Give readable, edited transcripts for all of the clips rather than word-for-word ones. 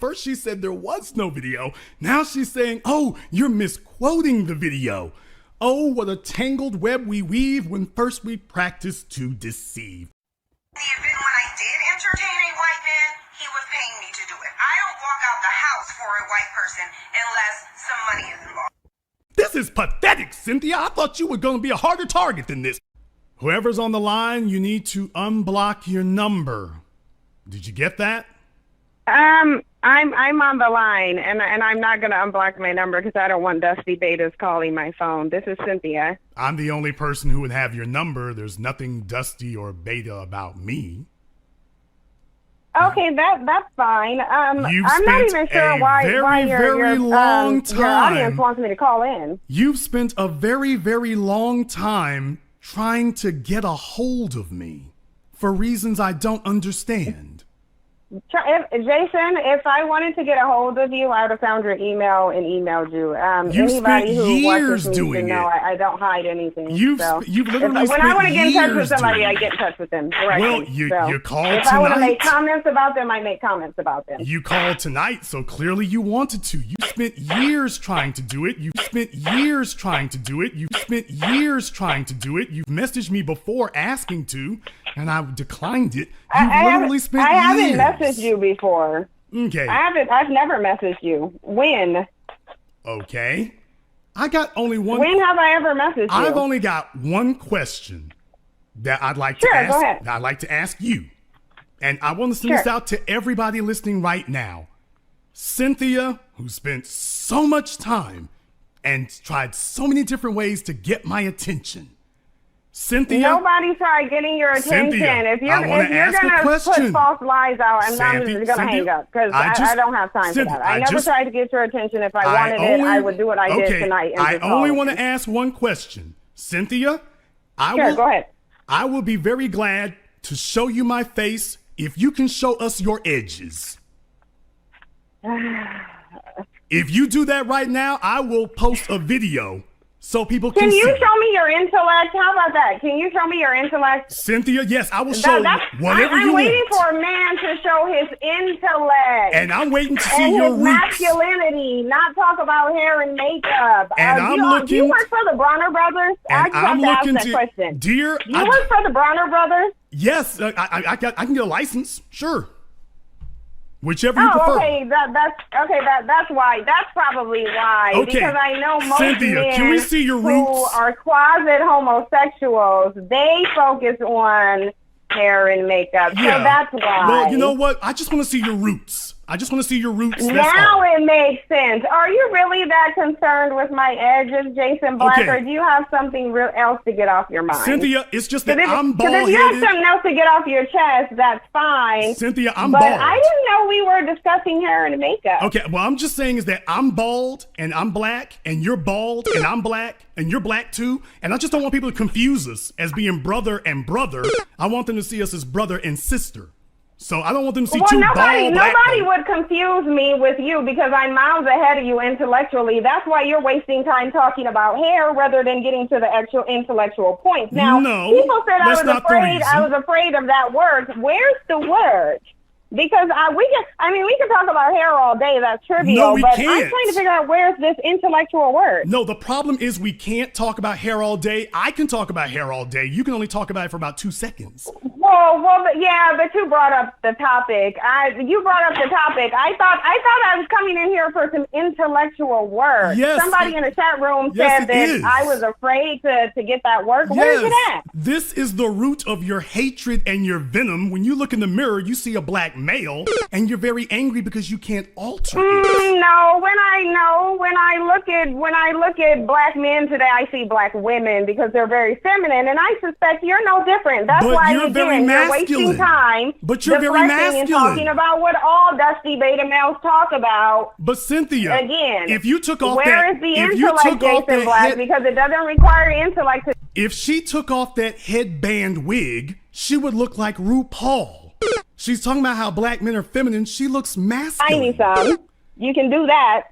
First she said there was no video. Now she's saying, oh, you're misquoting the video. Oh, what a tangled web we weave when first we practice to deceive. The event when I did entertain a white man, he was paying me to do it. I don't walk out the house for a white person unless some money is involved. This is pathetic, Cynthia. I thought you were going to be a harder target than this. Whoever's on the line, you need to unblock your number. Did you get that? I'm on the line, and I'm not going to unblock my number because I don't want Dusty Betas calling my phone. This is Cynthia. I'm the only person who would have your number. There's nothing Dusty or Beta about me. Okay, that's fine. I'm not even sure why your audience wants me to call in. You've spent a very, very long time trying to get a hold of me for reasons I don't understand. Jason, if I wanted to get a hold of you, I would have found your email and emailed you. You've spent years doing it. I don't hide anything. You've literally when I want to get in touch with somebody, I get in touch with them directly. Well, you called tonight. If I want to make comments about them, I make comments about them. You called tonight, so clearly you wanted to. You spent years trying to do it. You've messaged me before asking to, and I declined it. I haven't messaged you before. Okay. I've never messaged you. When? Okay. I got only one. When have I ever messaged you? I've only got one question that I'd like to ask. Go ahead. I'd like to ask you. And I want to send this out to everybody listening right now. Cynthia, who spent so much time and tried so many different ways to get my attention. Cynthia, nobody tried getting your attention. Cynthia, if you're gonna put false lies out, I'm just gonna hang up because I don't have time for that. I never tried to get your attention. If I wanted it, I would do what I did tonight. I only want to ask one question, Cynthia. Go ahead. I will be very glad to show you my face if you can show us your edges. If you do that right now, I will post a video so people can see. Can you show me your intellect? How about that? Can you show me your intellect? Cynthia, yes, I will show you whatever you want. I'm waiting for a man to show his intellect. And I'm waiting to see your roots. Masculinity, not talk about hair and makeup. And do you work for the Bronner Brothers? I just have to ask that question. Dear, do you work for the Bronner Brothers? Yes, I can get a license, sure. Whichever you prefer. Okay, that's why. That's probably why. Okay. Because I know most Cynthia, men can we see your roots? who are closet homosexuals, they focus on hair and makeup. Yeah. So that's why. Well, you know what? I just want to see your roots. Now it makes sense. Are you really that concerned with my edges, Jason Black, or do you have something else to get off your mind? Cynthia, it's just that I'm bald-headed. If you have something else to get off your chest, that's fine. Cynthia, I'm bald. But I didn't know we were discussing hair and makeup. Okay, well, I'm just saying is that I'm bald and I'm black and you're bald and I'm black and you're black too. And I just don't want people to confuse us as being brother and brother. I want them to see us as brother and sister. So I don't want them to see two bald black people. Nobody would confuse me with you because I'm miles ahead of you intellectually. That's why you're wasting time talking about hair rather than getting to the actual intellectual points. Now, people said I was afraid of that word. Where's the word? Because we can talk about hair all day. That's trivial. No, we but can't. I'm trying to figure out where's this intellectual word. No, the problem is we can't talk about hair all day. I can talk about hair all day. You can only talk about it for about 2 seconds. But you brought up the topic. I thought I was coming in here for some intellectual work. Yes, somebody in the chat room said that I was afraid to get that work. Yes. Where's it at? This is the root of your hatred and your venom. When you look in the mirror, you see a black male, and you're very angry because you can't alter it. No, when I look at black men today, I see black women because they're very feminine, and I suspect you're no different. That's why you're wasting time. But you're very masculine. And talking about what all dusty beta males talk about. But Cynthia, again, if you took off where is the intellect, Jason Black? Because it doesn't require intellect. If she took off that headband wig, she would look like RuPaul. She's talking about how black men are feminine. She looks masculine. I need some. You can do that.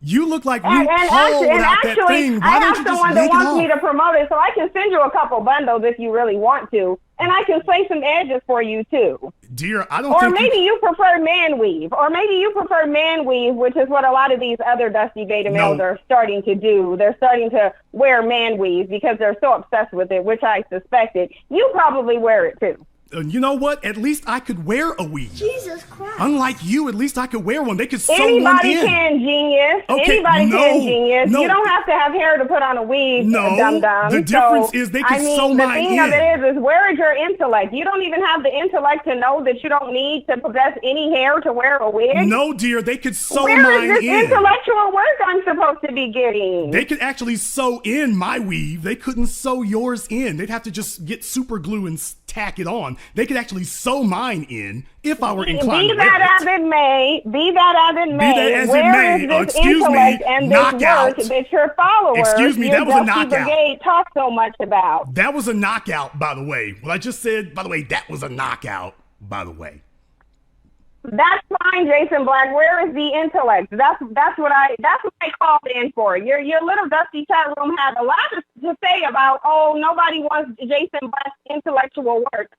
You look like RuPaul without that thing. Why I don't have you someone just that make wants it me to promote it, so I can send you a couple bundles if you really want to. And I can slay some edges for you too. Dear, I don't or think maybe you prefer man weave. Or maybe you prefer man weave, which is what a lot of these other dusty beta males are starting to do. They're starting to wear man weave because they're so obsessed with it, which I suspected. You probably wear it too. You know what? At least I could wear a weave. Jesus Christ. Unlike you, at least I could wear one. They could sew Anybody one in. can, genius. Okay, Anybody can, genius. No. You don't have to have hair to put on a weave, No, dum-dum. the difference is they can sew mine in. The thing of it is where is your intellect? You don't even have the intellect to know that you don't need to possess any hair to wear a wig. No, dear, they could sew where mine in. Where is this intellectual work I'm supposed to be getting? They could actually sew in my weave. They couldn't sew yours in. They'd have to just get super glue and tack it on. They could actually sew mine in if I were inclined to wear it. Be that as it may, where is this intellect and this work that your followers, that was a knockout. Brigade, talk so much about? That was a knockout, by the way. What I just said, by the way, that was a knockout, by the way. That's fine, Jason Black. Where is the intellect? That's what I called in for. Your little dusty chat room had a lot to say about, nobody wants Jason Black's intellectual work.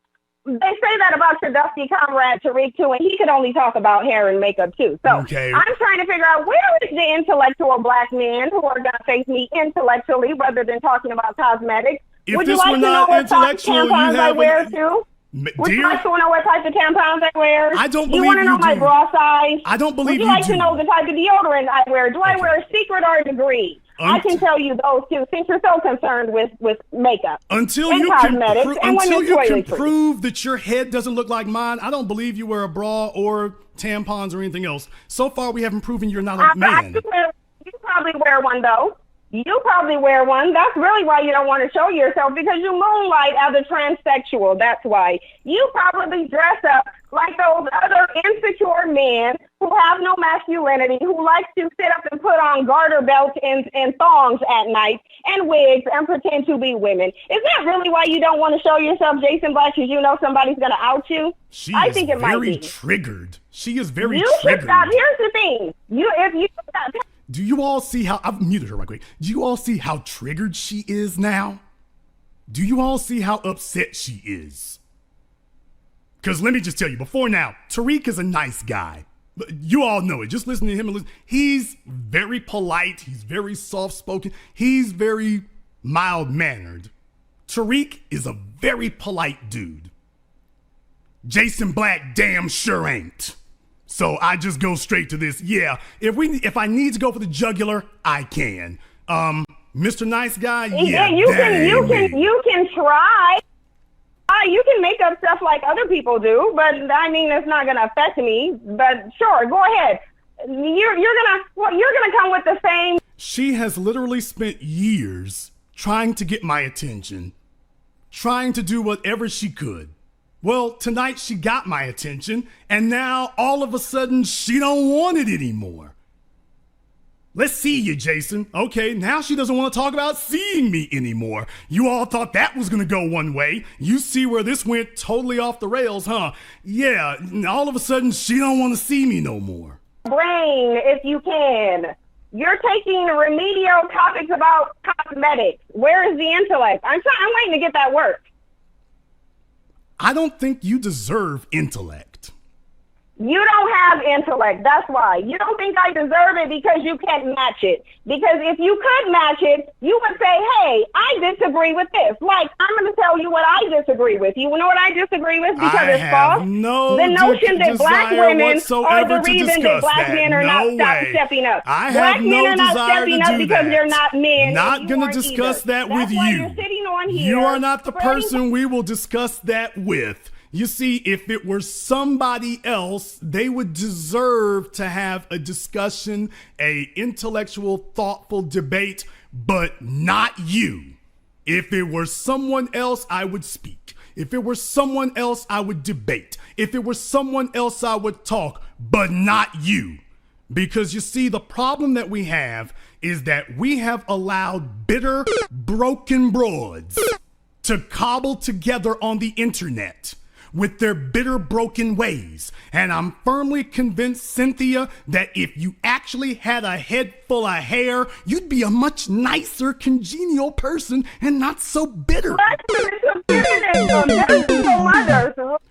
They say that about your dusty comrade Tariq too, and he could only talk about hair and makeup too. So I'm trying to figure out where is the intellectual black men who are gonna face me intellectually rather than talking about cosmetics. Would you like to know what type of tampons I wear too? Would you like to know what type of tampons I wear? I don't believe you. You want to know my bra size? I don't believe you. Would you like to know the type of deodorant I wear? Do I wear a secret or a degree? I can tell you those two, since you're so concerned with makeup until and you cosmetics can prove that your head doesn't look like mine. I don't believe you wear a bra or tampons or anything else. So far, we haven't proven you're not a man. You probably wear one though. You probably wear one. That's really why you don't want to show yourself, because you moonlight as a transsexual. That's why. You probably dress up like those other insecure men who have no masculinity, who like to sit up and put on garter belts and thongs at night and wigs and pretend to be women. Is that really why you don't want to show yourself, Jason Black, because you know somebody's going to out you? I think it might be. Very triggered. She is very triggered. You should stop. Here's the thing. Do you all see how, I've muted her right quick. Do you all see how triggered she is now? Do you all see how upset she is? Because let me just tell you, before now, Tariq is a nice guy. You all know it. Just listen to him. He's very polite. He's very soft-spoken. He's very mild-mannered. Tariq is a very polite dude. Jason Black damn sure ain't. So I just go straight to this. Yeah, if I need to go for the jugular, I can. Mr. Nice Guy, yeah, you can try. You can make up stuff like other people do, but I mean, it's not going to affect me. But sure, go ahead. You're gonna come with the same. She has literally spent years trying to get my attention, trying to do whatever she could. Well, tonight she got my attention, and now all of a sudden she don't want it anymore. Let's see you, Jason. Okay, now she doesn't want to talk about seeing me anymore. You all thought that was going to go one way. You see where this went totally off the rails, huh? Yeah, all of a sudden she don't want to see me no more. Brain, if you can. You're taking remedial topics about cosmetics. Where is the intellect? I'm waiting to get that work. I don't think you deserve intellect. You don't have intellect. That's why. You don't think I deserve it because you can't match it. Because if you could match it, you would say, hey, I disagree with this. Like, I'm going to tell you what I disagree with. You know what I disagree with? Because it's false. The notion that black women are the reason that black men are not stepping up. Black men are not stepping up because they're not men. Not going to discuss that with you. You're sitting on here. You are not the person we will discuss that with. You see, if it were somebody else, they would deserve to have a discussion, a intellectual, thoughtful debate, but not you. If it were someone else, I would speak. If it were someone else, I would debate. If it were someone else, I would talk, but not you. Because you see, the problem that we have is that we have allowed bitter, broken broads to cobble together on the internet. with their bitter, broken ways. And I'm firmly convinced, Cynthia, that if you actually had a head full of hair, you'd be a much nicer, congenial person and not so bitter.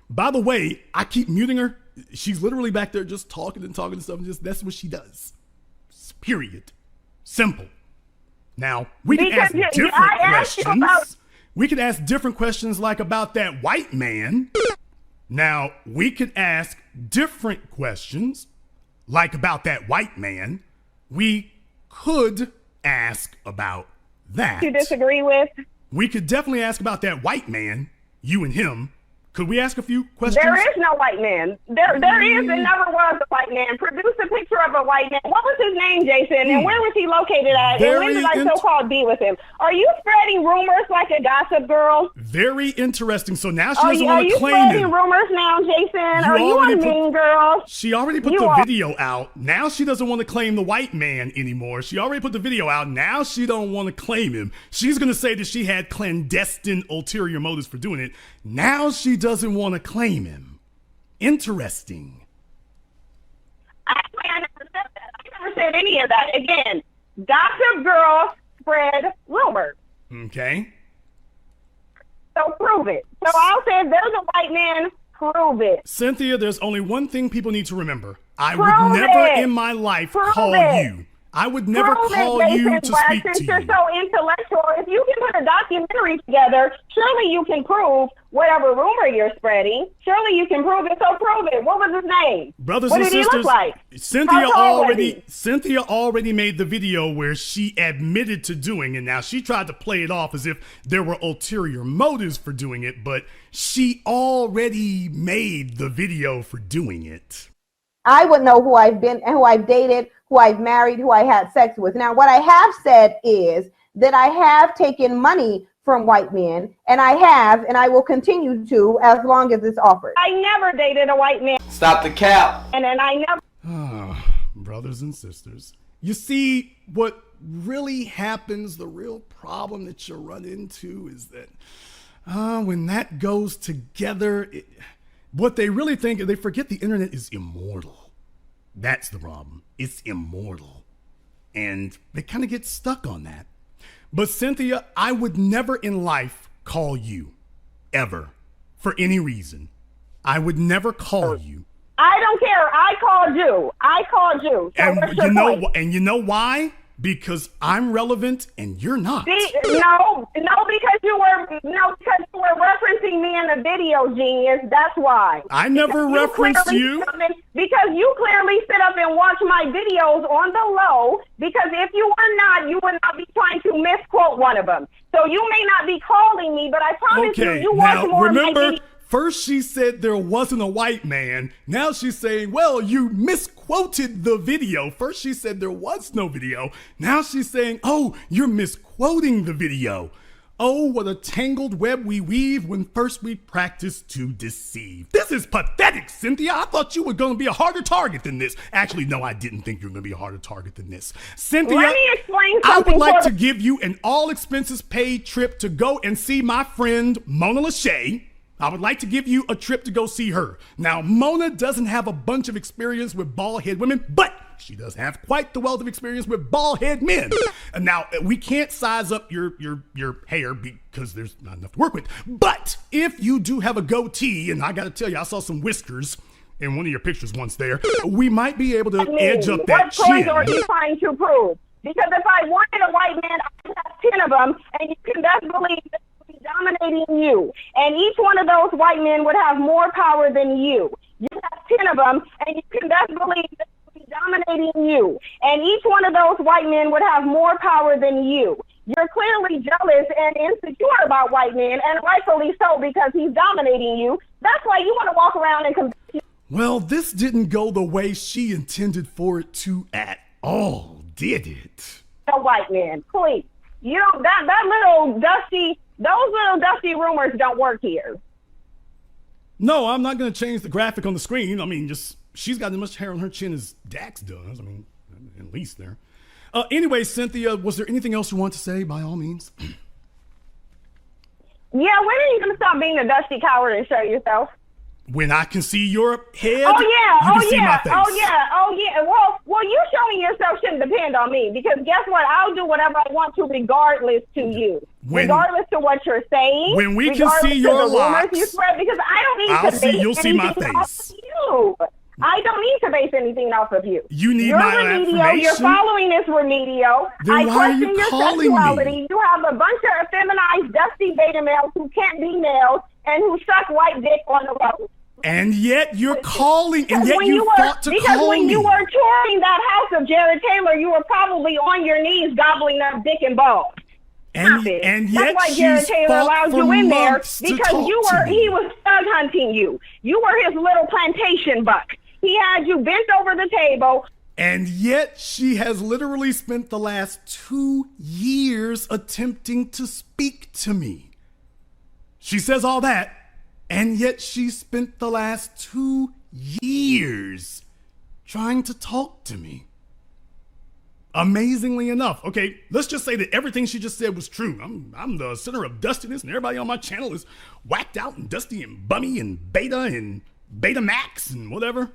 By the way, I keep muting her. She's literally back there just talking and stuff, and that's what she does. Period. Simple. Now, we can ask different questions. We could ask different questions like about that white man. Now, we could ask different questions like about that white man. We could ask about that. You disagree with? We could definitely ask about that white man, you and him. Could we ask a few questions? There is no white man. There is and never was a white man. Produce a picture of a white man. What was his name, Jason? And where was he located at? And when did I so-called be with him? Are you spreading rumors like a gossip girl? Very interesting. So now she doesn't want to claim him. Are you spreading rumors now, Jason? Are you a mean girl? She already put the video out. Now she doesn't want to claim the white man anymore. She already put the video out. Now she don't want to claim him. She's going to say that she had clandestine ulterior motives for doing it. Now she doesn't want to claim him. Interesting. I never said that. I never said any of that. Again, gossip girl spread rumors. Okay. So prove it. So I'll say if there's a white man, prove it. Cynthia, there's only one thing people need to remember. I would never in my life call you. I would never call you to speak to you. Since you're so intellectual, if you can put a documentary together, surely you can prove whatever rumor you're spreading. Surely you can prove it. So prove it. What was his name? Brothers and sisters, he look like? Cynthia already made the video where she admitted to doing it. Now she tried to play it off as if there were ulterior motives for doing it, but she already made the video for doing it. I would know who I've been and who I've dated, who I've married, who I had sex with. Now, what I have said is that I have taken money from white men, and I will continue to as long as it's offered. I never dated a white man. Stop the cap. And then I never. Brothers and sisters, you see what really happens, the real problem that you run into is that when that goes together, what they really think is they forget the internet is immortal. That's the problem. It's immortal. And they kind of get stuck on that. But Cynthia, I would never in life call you, ever, for any reason. I would never call you. I don't care. I called you. So and you know why? Because I'm relevant and you're not. No, because you were referencing me in the video, genius. That's why. I never referenced you. Because you clearly sit up and watch my videos on the low. Because if you were not, you would not be trying to misquote one of them. So you may not be calling me, but I promise you watch more of my videos. First she said there wasn't a white man. Now she's saying, well, you misquoted the video. First she said there was no video. Now she's saying, oh, you're misquoting the video. Oh, what a tangled web we weave when first we practice to deceive. This is pathetic, Cynthia. I thought you were going to be a harder target than this. Actually, no, I didn't think you were going to be a harder target than this. Cynthia, let me explain something. I would like to give you an all expenses paid trip to go and see my friend Mona Lachey. I would like to give you a trip to go see her. Now, Mona doesn't have a bunch of experience with bald-head women, but she does have quite the wealth of experience with bald-head men. And now, we can't size up your hair because there's not enough to work with. But if you do have a goatee, and I got to tell you, I saw some whiskers in one of your pictures once there, we might be able to edge up that chin. What point are you trying to prove? Because if I wanted a white man, I would have 10 of them, and you can best believe that dominating you, and each one of those white men would have more power than you. You have 10 of them, and you can best believe that they'll be dominating you, and each one of those white men would have more power than you. You're clearly jealous and insecure about white men, and rightfully so, because he's dominating you. That's why you want to walk around and compete. Well, this didn't go the way she intended for it to at all, did it? A white man, please. You don't, those little dusty rumors don't work here. No, I'm not going to change the graphic on the screen. I mean, she's got as much hair on her chin as Dax does. I mean, at least there. Anyway, Cynthia, was there anything else you want to say, by all means? Yeah, when are you going to stop being a dusty coward and show yourself? When I can see your head, oh yeah, you can see my face. Oh yeah. Well, you showing yourself shouldn't depend on me, because guess what? I'll do whatever I want to, regardless to you, regardless to what you're saying. When we can see your locks, you spread, because I don't need to base you'll see my anything off face. of you. I don't need to base anything off of you. You need you're my remedial. affirmation. You're following this remedial. Then why are you question your calling sexuality. me? You have a bunch of effeminized, dusty beta males who can't be males and who suck white dick on the road. And yet you're calling, and yet you fought to call me. Because when you were touring that house of Jared Taylor, you were probably on your knees gobbling up dick and balls. And yet that's why Jared Taylor allowed you in there, because he was thug hunting you. You were his little plantation buck. He had you bent over the table. And yet she has literally spent the last 2 years attempting to speak to me. She says all that, and yet she spent the last 2 years trying to talk to me. Amazingly enough. Okay, let's just say that everything she just said was true. I'm the center of dustiness, and everybody on my channel is whacked out and dusty and bummy and beta max and whatever.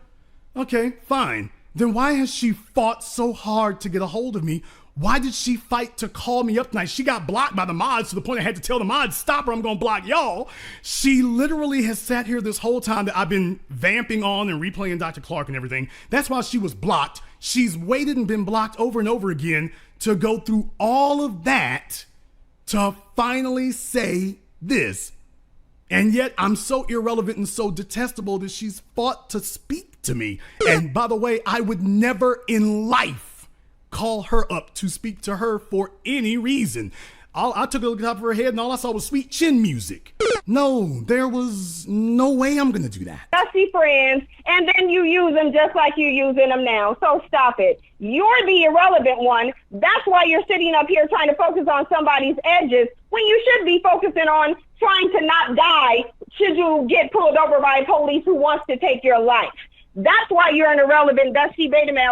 Okay, fine. Then why has she fought so hard to get a hold of me? Why did she fight to call me up tonight? She got blocked by the mods to the point I had to tell the mods, stop or I'm going to block y'all. She literally has sat here this whole time that I've been vamping on and replaying Dr. Clark and everything. That's why she was blocked. She's waited and been blocked over and over again to go through all of that to finally say this. And yet I'm so irrelevant and so detestable that she's fought to speak to me. And by the way, I would never in life call her up to speak to her for any reason. I took a look at the top of her head and all I saw was sweet chin music. No, there was no way I'm going to do that. Dusty friends, and then you use them just like you're using them now. So stop it. You're the irrelevant one. That's why you're sitting up here trying to focus on somebody's edges when you should be focusing on trying to not die should you get pulled over by police who wants to take your life. That's why you're an irrelevant, dusty beta male.